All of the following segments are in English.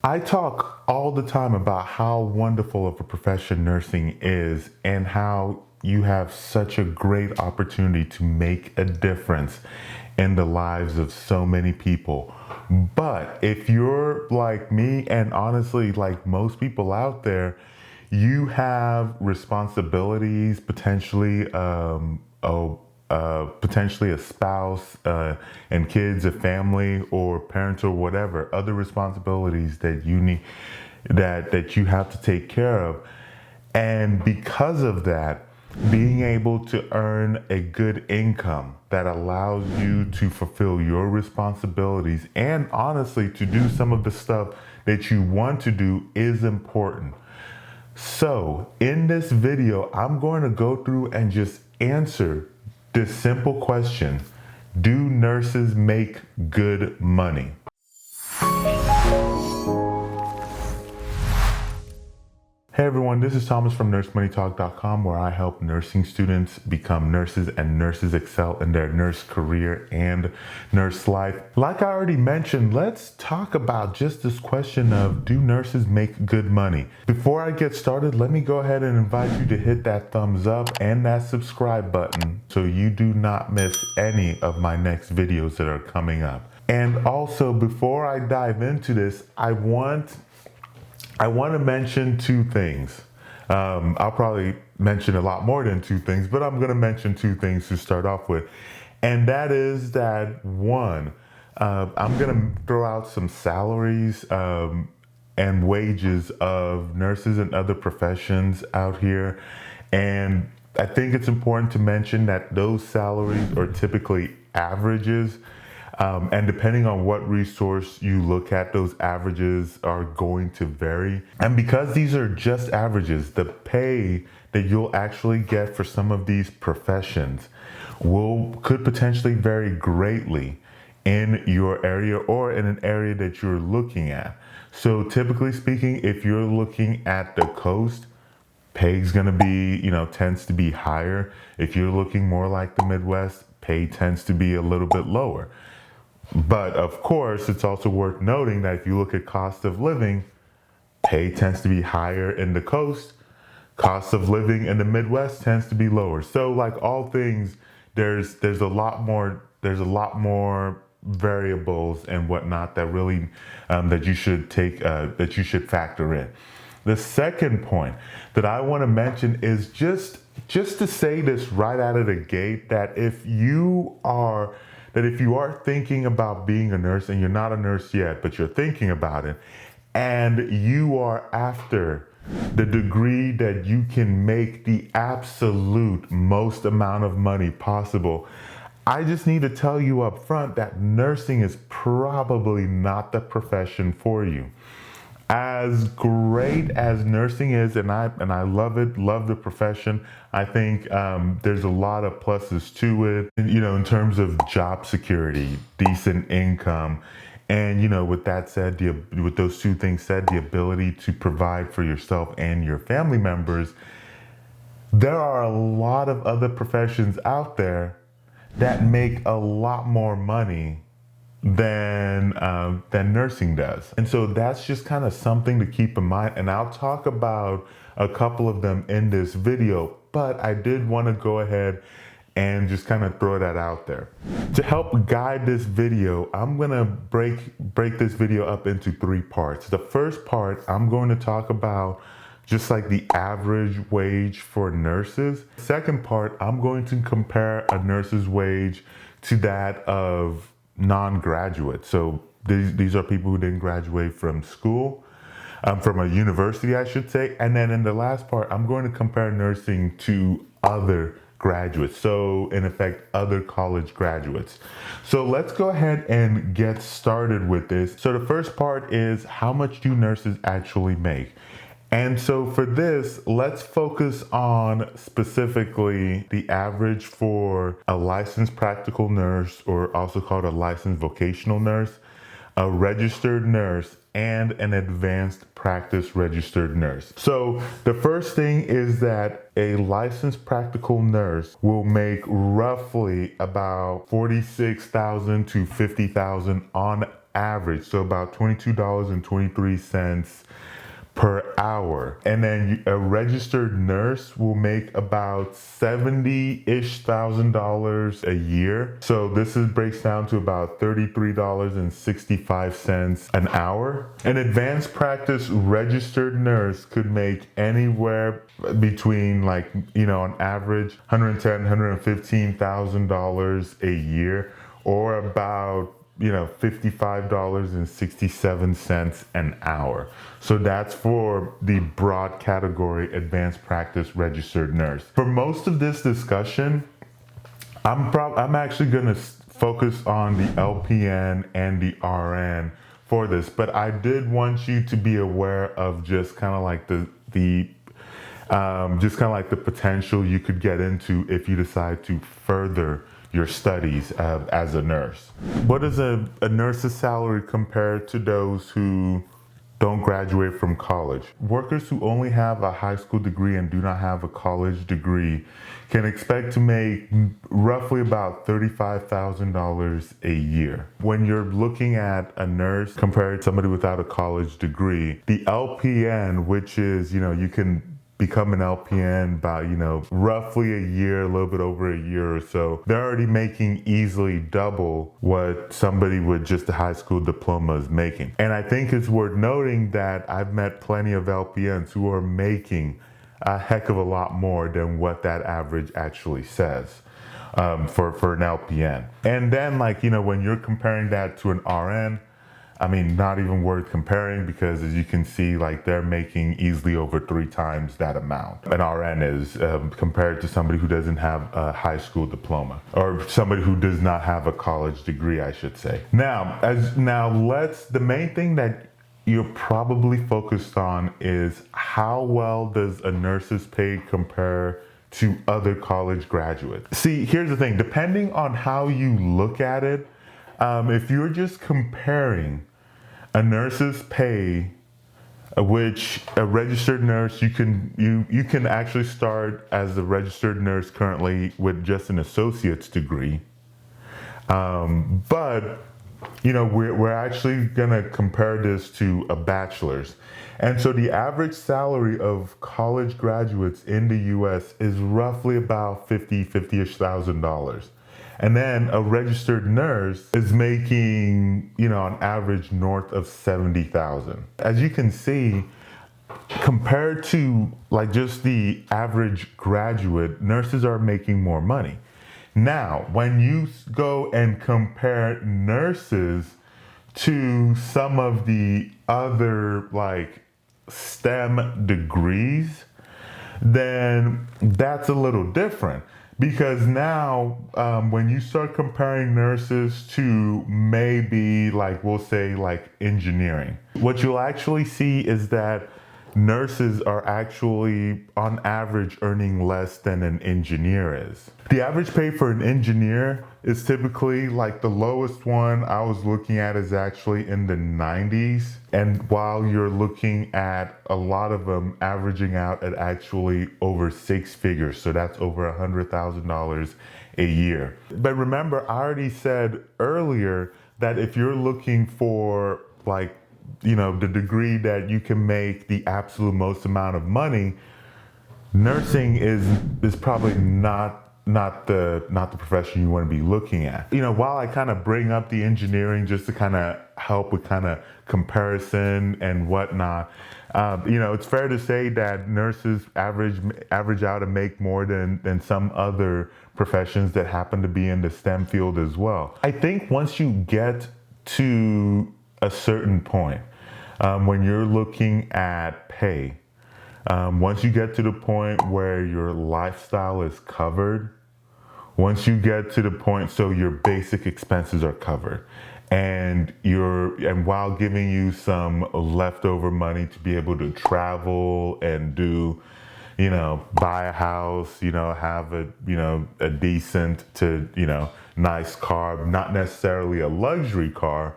I talk all the time about how wonderful of a profession nursing is and how you have such a great opportunity to make a difference in the lives of so many people. But if you're like me, and honestly, like most people out there, you have responsibilities, potentially a spouse and kids, a family, or parents, or whatever other responsibilities that you need that you have to take care of. And because of that, being able to earn a good income that allows you to fulfill your responsibilities and honestly to do some of the stuff that you want to do is important. So in this video, I'm going to go through and just answer this simple question. Do nurses make good money? Hey everyone, this is Thomas from NurseMoneyTalk.com, where I help nursing students become nurses and nurses excel in their nurse career and nurse life. Like I already mentioned, let's talk about just this question of, do nurses make good money? Before I get started, let me go ahead and invite you to hit that thumbs up and that subscribe button so you do not miss any of my next videos that are coming up. And also, before I dive into this, I want to mention two things. I'll probably mention a lot more than two things, but I'm going to mention two things to start off with. And that is that one, I'm going to throw out some salaries and wages of nurses and other professions out here. And I think it's important to mention that those salaries are typically averages. And depending on what resource you look at, those averages are going to vary. And because these are just averages, the pay that you'll actually get for some of these professions could potentially vary greatly in your area or in an area that you're looking at. So typically speaking, if you're looking at the coast, pay is going to be, tends to be higher. If you're looking more like the Midwest, pay tends to be a little bit lower. But of course, it's also worth noting that if you look at cost of living, pay tends to be higher in the coast. Cost of living in the Midwest tends to be lower. So like all things, there's a lot more variables and whatnot that really that you should factor in. The second point that I want to mention is just to say this right out of the gate, that if you are thinking about being a nurse and you're not a nurse yet, but you're thinking about it, and you are after the degree that you can make the absolute most amount of money possible, I just need to tell you up front that nursing is probably not the profession for you. As great as nursing is, and I love it, love the profession. I think there's a lot of pluses to it, in terms of job security, decent income, and with that said, with those two things said, the ability to provide for yourself and your family members. There are a lot of other professions out there that make a lot more money than nursing does. And so that's just kind of something to keep in mind. And I'll talk about a couple of them in this video, but I did want to go ahead and just kind of throw that out there. To help guide this video, I'm going to break this video up into three parts. The first part, I'm going to talk about just like the average wage for nurses. Second part, I'm going to compare a nurse's wage to that of non-graduates. So these are people who didn't graduate from school, from a university, I should say. And then in the last part, I'm going to compare nursing to other graduates. So in effect, other college graduates. So let's go ahead and get started with this. So the first part is, how much do nurses actually make? And so for this, let's focus on specifically the average for a licensed practical nurse, or also called a licensed vocational nurse, a registered nurse, and an advanced practice registered nurse. So the first thing is that a licensed practical nurse will make roughly about $46,000 to $50,000 on average, so about $22.23 per hour. And then a registered nurse will make about $70-ish thousand a year. So this breaks down to about $33.65 an hour. An advanced practice registered nurse could make anywhere between, like, on average, $110,000, $115,000 a year, or about $55.67 an hour. So that's for the broad category advanced practice registered nurse. For most of this discussion, I'm actually going to focus on the LPN and the RN for this, but I did want you to be aware of just kind of like the potential you could get into if you decide to further your studies as a nurse. What is a nurse's salary compared to those who don't graduate from college? Workers who only have a high school degree and do not have a college degree can expect to make roughly about $35,000 a year. When you're looking at a nurse compared to somebody without a college degree, the LPN, which is, you can become an LPN by, roughly a year, a little bit over a year or so, they're already making easily double what somebody with just a high school diploma is making. And I think it's worth noting that I've met plenty of LPNs who are making a heck of a lot more than what that average actually says for an LPN. And then, when you're comparing that to an RN, not even worth comparing, because as you can see, they're making easily over 3 times that amount. An RN is compared to somebody who doesn't have a high school diploma, or somebody who does not have a college degree, I should say. The main thing that you're probably focused on is how well does a nurse's pay compare to other college graduates. See, here's the thing, depending on how you look at it, if you're just comparing a nurse's pay, which a registered nurse, you can actually start as a registered nurse currently with just an associate's degree. But we're actually gonna compare this to a bachelor's. And so the average salary of college graduates in the US is roughly about $50-ish thousand. And then a registered nurse is making, on average north of 70,000. As you can see, compared to just the average graduate, nurses are making more money. Now, when you go and compare nurses to some of the other STEM degrees, then that's a little different. Because now, when you start comparing nurses to maybe we'll say engineering, what you'll actually see is that nurses are actually on average earning less than an engineer is. The average pay for an engineer is typically the lowest one I was looking at is actually in the 90s. And while you're looking at a lot of them averaging out at actually over 6 figures. So that's over $100,000 a year. But remember, I already said earlier that if you're looking for the degree that you can make the absolute most amount of money, nursing is probably not the profession you want to be looking at. While I kind of bring up the engineering just to kind of help with kind of comparison and whatnot, it's fair to say that nurses average out and make more than some other professions that happen to be in the STEM field as well. I think once you get to a certain point, when you're looking at pay, once you get to the point where your lifestyle is covered, once you get to the point so your basic expenses are covered, and while giving you some leftover money to be able to travel and do, buy a house, have a decent to, nice car, not necessarily a luxury car,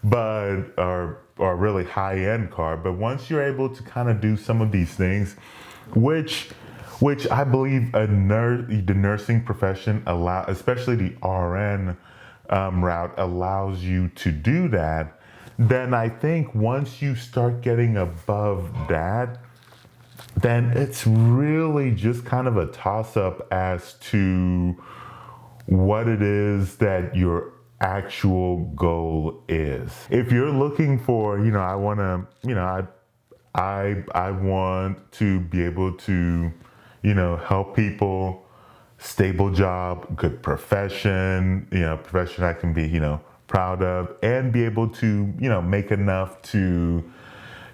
but or a really high-end car. But once you're able to kind of do some of these things, which I believe the nursing profession especially the RN route allows you to do that, then I think once you start getting above that, then it's really just kind of a toss up as to what it is that your actual goal is. If you're looking for, I want to, I want to be able to, help people, stable job, good profession, profession I can be, proud of, and be able to, make enough to,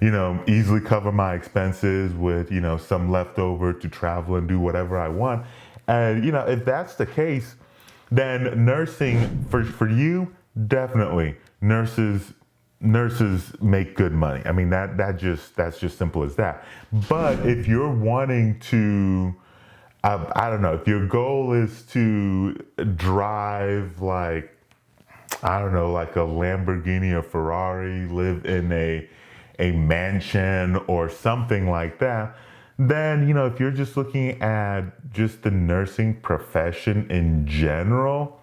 easily cover my expenses with, some leftover to travel and do whatever I want. And, if that's the case, then nursing for you, definitely nurses make good money. I mean, that's just simple as that. But if you're wanting to, I don't know, if your goal is to drive like, I don't know, like a Lamborghini or Ferrari, live in a mansion or something like that, then, if you're just looking at just the nursing profession in general,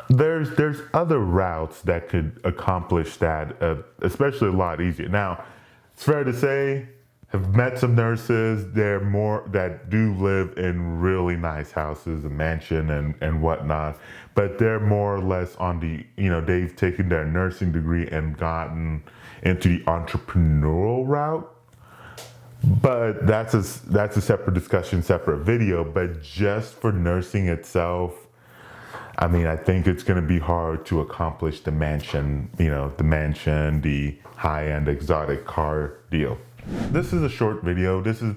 there's other routes that could accomplish that, especially a lot easier. Now, it's fair to say, have met some nurses. They're more that do live in really nice houses, a mansion and whatnot, but they're more or less on the, they've taken their nursing degree and gotten into the entrepreneurial route. But that's a separate discussion, separate video. But just for nursing itself, I mean, I think it's going to be hard to accomplish the mansion, the high-end exotic car deal. This is a short video. This is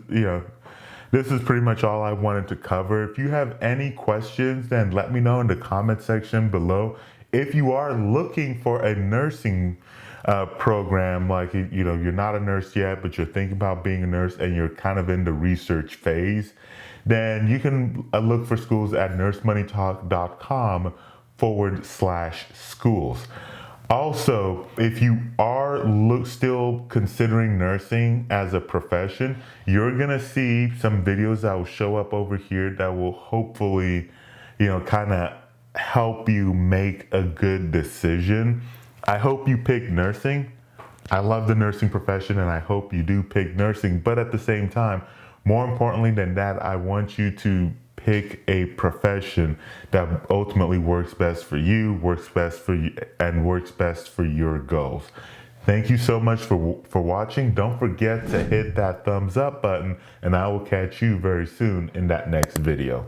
pretty much all I wanted to cover. If you have any questions, then let me know in the comment section below. If you are looking for a nursing program, like, you're not a nurse yet, but you're thinking about being a nurse and you're kind of in the research phase, then you can look for schools at nursemoneytalk.com/schools. Also, if you are still considering nursing as a profession, you're gonna see some videos that will show up over here that will hopefully, kind of help you make a good decision. I hope you pick nursing. I love the nursing profession and I hope you do pick nursing, but at the same time, more importantly than that, I want you to pick a profession that ultimately works best for you, works best for your goals. Thank you so much for watching. Don't forget to hit that thumbs up button, and I will catch you very soon in that next video.